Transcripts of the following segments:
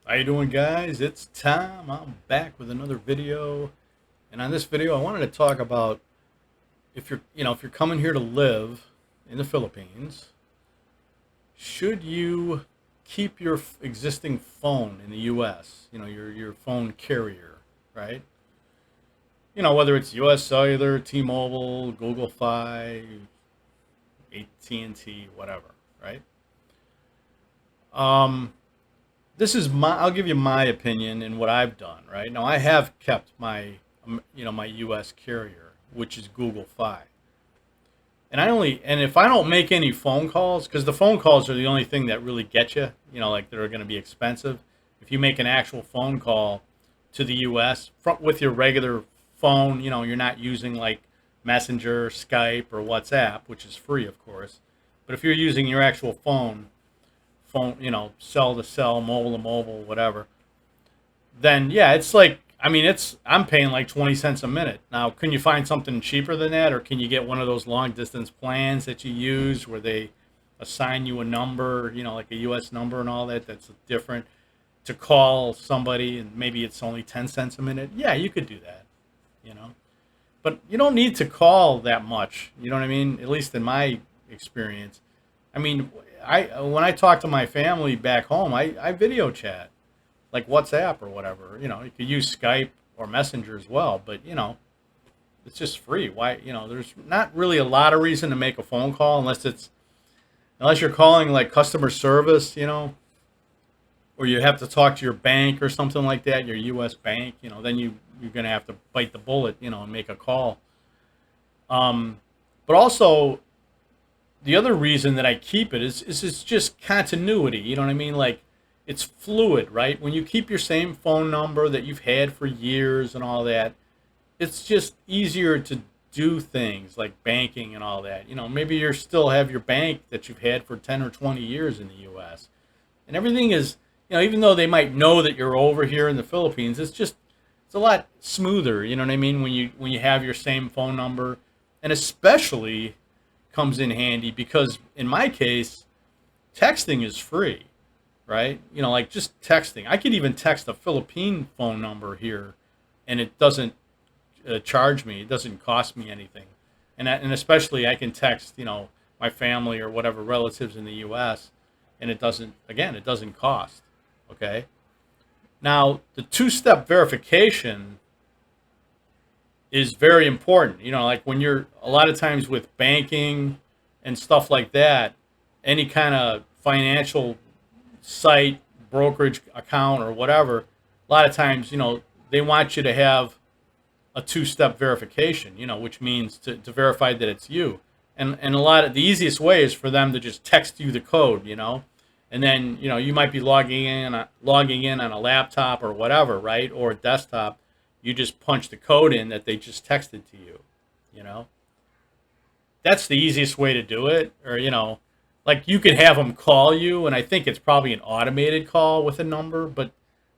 How you doing, guys? It's Tom. I'm back with another video. And on this video, I wanted to talk about if you're coming here to live in the Philippines, should you keep your existing phone in the US, your phone carrier, right? Whether it's US Cellular, T-Mobile, Google Fi, AT&T, whatever, right? Um this is I'll give you my opinion and what I've done, right? Now I have kept my US carrier, which is Google Fi. And if I don't make any phone calls, because the phone calls are the only thing that really get you, like they're going to be expensive. If you make an actual phone call to the US with your regular phone, you're not using like Messenger, Skype, or WhatsApp, which is free, of course. But if you're using your actual phone, cell to cell, mobile to mobile, whatever, then yeah, it's like, I'm paying like 20 cents a minute. Now, can you find something cheaper than that, or can you get one of those long distance plans that you use where they assign you a number, like a US number and all that, that's different to call somebody, and maybe it's only 10 cents a minute? Yeah, you could do that, you know. But you don't need to call that much, you know what I mean? At least in my experience. I mean, I when I talk to my family back home, I video chat like WhatsApp or whatever. You could use Skype or Messenger as well, but it's just free. Why? There's not really a lot of reason to make a phone call unless you're calling like customer service, or you have to talk to your bank or something like that, your U.S. bank. Then you're gonna have to bite the bullet, and make a call. Um, but also, the other reason that I keep it is it's just continuity. You know what I mean? Like, it's fluid, right? When you keep your same phone number that you've had for years and all that, it's just easier to do things like banking and all that. Maybe you still have your bank that you've had for 10 or 20 years in the US. And everything is, even though they might know that you're over here in the Philippines, it's a lot smoother, you know what I mean, when you have your same phone number. And especially comes in handy because in my case, texting is free, right? Like just texting. I could even text a Philippine phone number here, and it doesn't charge me. It doesn't cost me anything, and especially I can text, my family or whatever relatives in the U.S., and it doesn't cost. Okay. Now the two-step verification is very important. Like when you're a lot of times with banking and stuff like that, any kind of financial site, brokerage account, or whatever, a lot of times, they want you to have a two-step verification, which means to verify that it's you. And a lot of the easiest way is for them to just text you the code, and then, you might be logging in on a laptop or whatever, right? Or a desktop. You just punch the code in that they just texted to you, you know? That's the easiest way to do it. Or, like you can have them call you, and I think it's probably an automated call with a number, but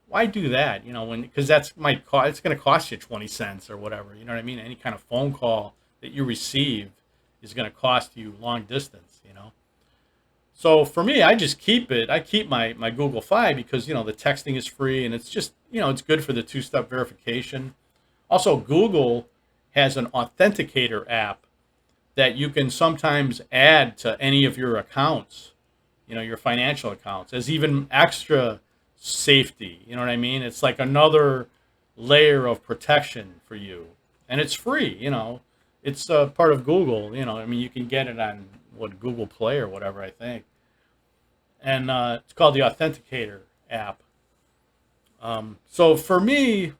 why do that? Because it's going to cost you 20 cents or whatever. You know what I mean? Any kind of phone call that you receive is going to cost you long distance. So for me, I just keep it. I keep my Google Fi because, the texting is free, and it's just, it's good for the two-step verification. Also, Google has an authenticator app that you can sometimes add to any of your accounts, your financial accounts, as even extra safety. You know what I mean? It's like another layer of protection for you. And it's free, It's part of Google, you can get it on Google Play or whatever, I think. And it's called the Authenticator app. So for me,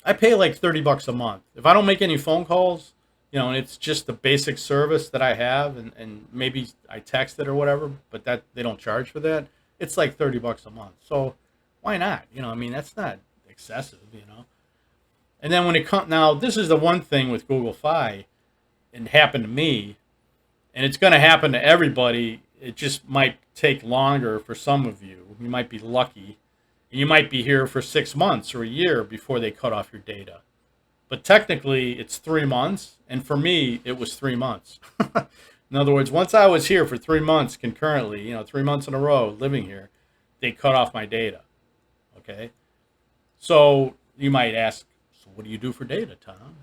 I pay like $30 a month. If I don't make any phone calls, and it's just the basic service that I have, and maybe I text it or whatever, but that they don't charge for that, it's like $30 a month. So why not? That's not excessive. And then when it comes, now this is the one thing with Google Fi, and happened to me, and it's going to happen to everybody. It just might take longer for some of you. You might be lucky. You might be here for 6 months or a year before they cut off your data. But technically, it's 3 months. And for me, it was 3 months. In other words, once I was here for 3 months concurrently, 3 months in a row living here, they cut off my data. Okay. So you might ask, so what do you do for data, Tom?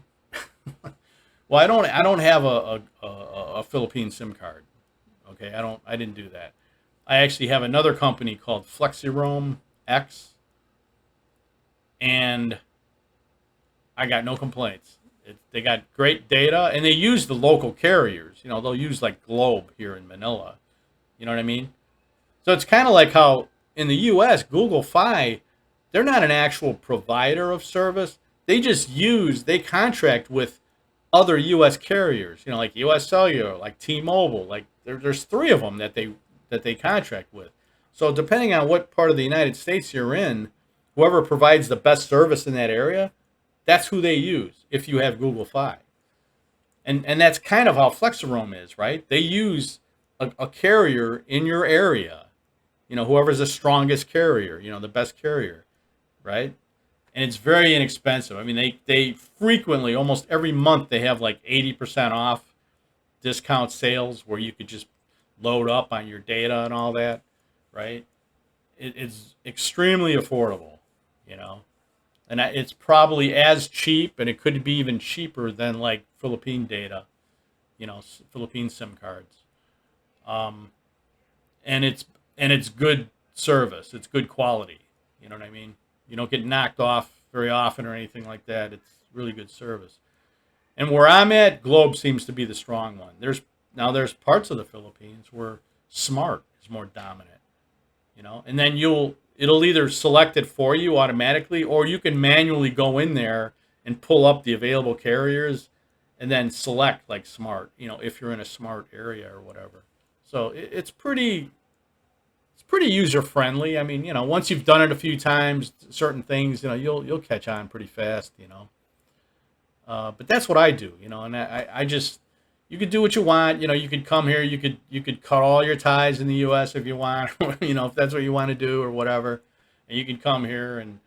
Well, I don't have a Philippine SIM card. Okay, I didn't do that. I actually have another company called FlexiRoam X, and I got no complaints. They got great data, and they use the local carriers. You know, they'll use like Globe here in Manila. You know what I mean? So it's kind of like how in the U.S. Google Fi, they're not an actual provider of service. They contract with other U.S. carriers. You know, like U.S. Cellular, like T-Mobile. Like there's three of them that they contract with. So depending on what part of the United States you're in, whoever provides the best service in that area, that's who they use if you have Google Fi. And that's kind of how FlexiRoam is, right? They use a carrier in your area, whoever's the strongest carrier, the best carrier, right? And it's very inexpensive. I mean, they frequently, almost every month, they have like 80% off discount sales where you could just load up on your data and all that, right? It's extremely affordable, you know, and it's probably as cheap, and it could be even cheaper than like Philippine data, Philippine SIM cards. Um, and it's good service. It's good quality. You know what I mean? You don't get knocked off very often or anything like that. It's really good service. And where I'm at, Globe seems to be the strong one. There's parts of the Philippines where Smart is more dominant, and then it'll either select it for you automatically, or you can manually go in there and pull up the available carriers and then select like Smart, if you're in a Smart area or whatever. So it's pretty user friendly. I mean, once you've done it a few times, certain things, you'll catch on pretty fast, but that's what I do, and I just, you could do what you want. You could come here, you could cut all your ties in the U.S. if you want, if that's what you want to do or whatever, and you can come here and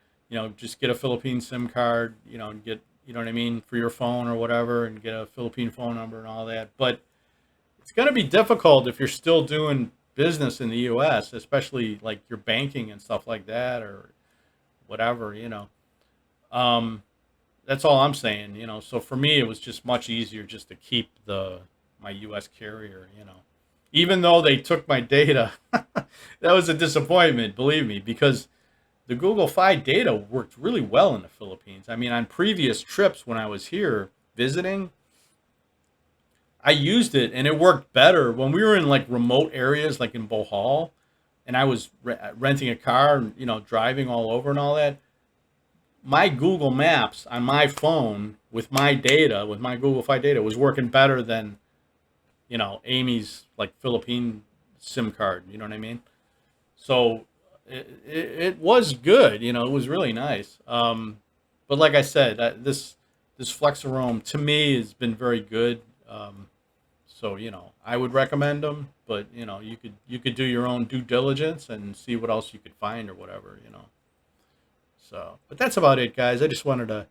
just get a Philippine SIM card, and get, what I mean, for your phone or whatever, and get a Philippine phone number and all that. But it's going to be difficult if you're still doing business in the U.S., especially like your banking and stuff like that or whatever. Um, that's all I'm saying. So for me, it was just much easier just to keep my U.S. carrier. Even though they took my data, that was a disappointment, believe me, because the Google Fi data worked really well in the Philippines. I mean, on previous trips when I was here visiting, I used it and it worked better when we were in like remote areas, like in Bohol, and I was renting a car, and driving all over and all that. My Google Maps on my phone with my data, with my Google Fi data, was working better than Amy's like Philippine SIM card. You know what I mean? So it was good. It was really nice. But like I said, this FlexiRoam to me has been very good. So I would recommend them, but you could do your own due diligence and see what else you could find or whatever. So, but that's about it, guys. I just wanted to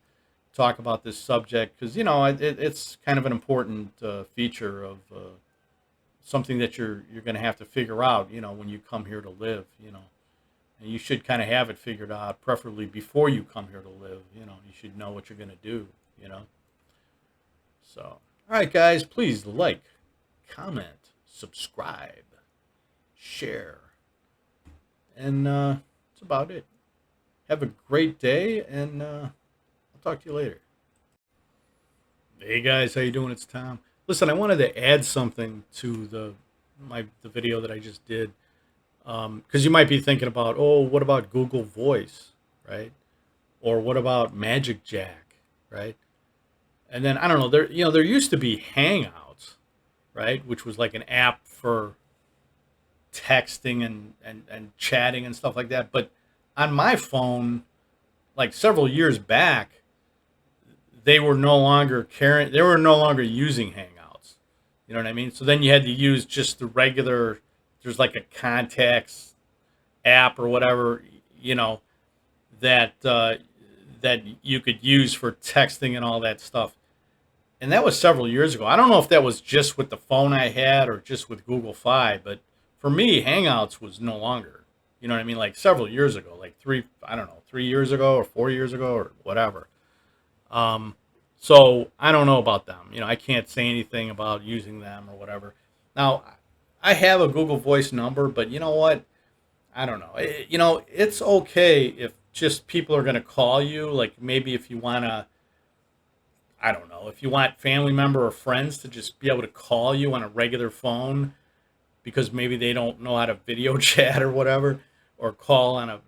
talk about this subject because it's kind of an important feature of something that you're going to have to figure out. When you come here to live. And you should kind of have it figured out, preferably before you come here to live. You should know what you're going to do. So, all right, guys, please like, comment, subscribe, share, and that's about it. Have a great day, and I'll talk to you later. Hey guys, how you doing? It's Tom. Listen, I wanted to add something to the video that I just did, because you might be thinking about, oh, what about Google Voice, right? Or what about Magic Jack, right? And then I don't know, there used to be Hangouts, right, which was like an app for texting and chatting and stuff like that. But on my phone, like several years back, they were no longer using Hangouts. You know what I mean? So then you had to use just the regular, there's like a contacts app or whatever, that that you could use for texting and all that stuff. And that was several years ago. I don't know if that was just with the phone I had or just with Google Fi, but for me, Hangouts was no longer. You know what I mean? Like several years ago, like I don't know, 3 years ago or 4 years ago or whatever. Um, so I don't know about them. You know, I can't say anything about using them or whatever. Now, I have a Google Voice number, but you know what? I don't know. You know, it's okay if just people are going to call you. Like maybe if you want to, I don't know, if you want family member or friends to just be able to call you on a regular phone because maybe they don't know how to video chat or whatever, or call on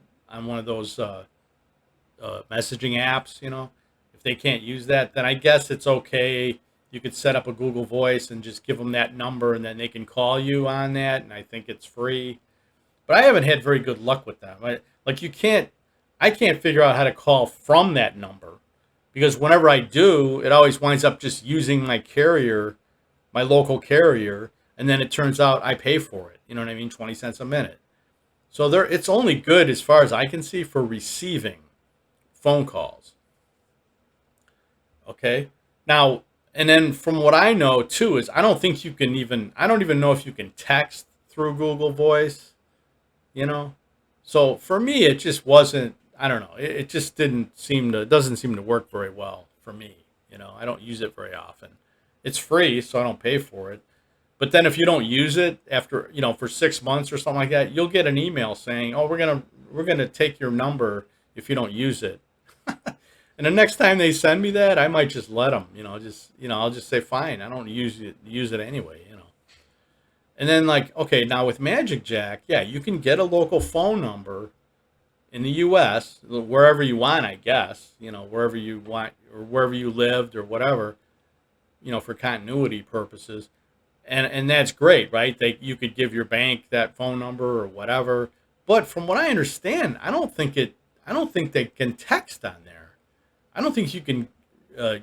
one of those messaging apps. You know, if they can't use that, then I guess it's okay. You could set up a Google Voice and just give them that number, and then they can call you on that. And I think it's free. But I haven't had very good luck with them. Like I can't figure out how to call from that number because whenever I do, it always winds up just using my carrier, my local carrier, and then it turns out I pay for it. You know what I mean? 20 cents a minute. So it's only good as far as I can see for receiving phone calls. Okay. Now, and then from what I know too is I don't even know if you can text through Google Voice, you know. So for me it just wasn't, I don't know, it just doesn't seem to work very well for me. You know, I don't use it very often. It's free, so I don't pay for it. But then if you don't use it after, you know, for 6 months or something like that, you'll get an email saying, "Oh, we're gonna take your number if you don't use it." And the next time they send me that, I might just let them, I'll just say, "Fine, I don't use it anyway," you know. And then like, okay, now with Magic Jack, yeah, you can get a local phone number in the U.S. wherever you want, I guess, wherever you want or wherever you lived or whatever, for continuity purposes, and that's great, right? You could give your bank that phone number or whatever. But from what I understand, I don't think they can text on there. I don't think you can uh,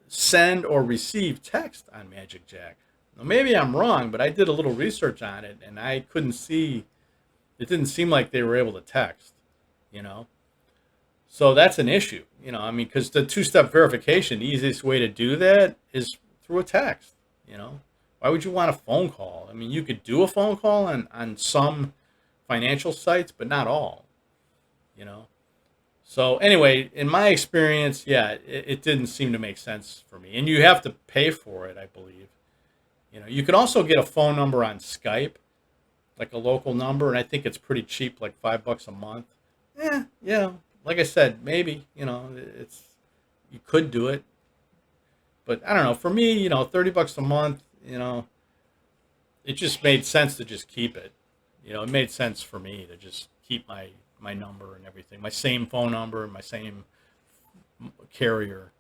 send or receive text on Magic Jack. Now, maybe I'm wrong, but I did a little research on it and I couldn't see. It didn't seem like they were able to text. You know, so that's an issue. I mean, because the two-step verification, the easiest way to do that is through a text. You know, why would you want a phone call? I mean, you could do a phone call on some financial sites, but not all. You know. So anyway, in my experience, yeah, it didn't seem to make sense for me. And you have to pay for it, I believe. You can also get a phone number on Skype, like a local number, and I think it's pretty cheap, like $5 a month. Like I said, maybe, it's you could do it, but I don't know. For me, $30 a month, it just made sense to just keep it. It made sense for me to just keep my number and everything, my same phone number and my same carrier.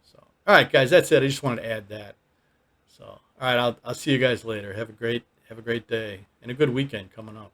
So, all right, guys, that's it. I just wanted to add that. So, all right, I'll see you guys later. Have a great day and a good weekend coming up.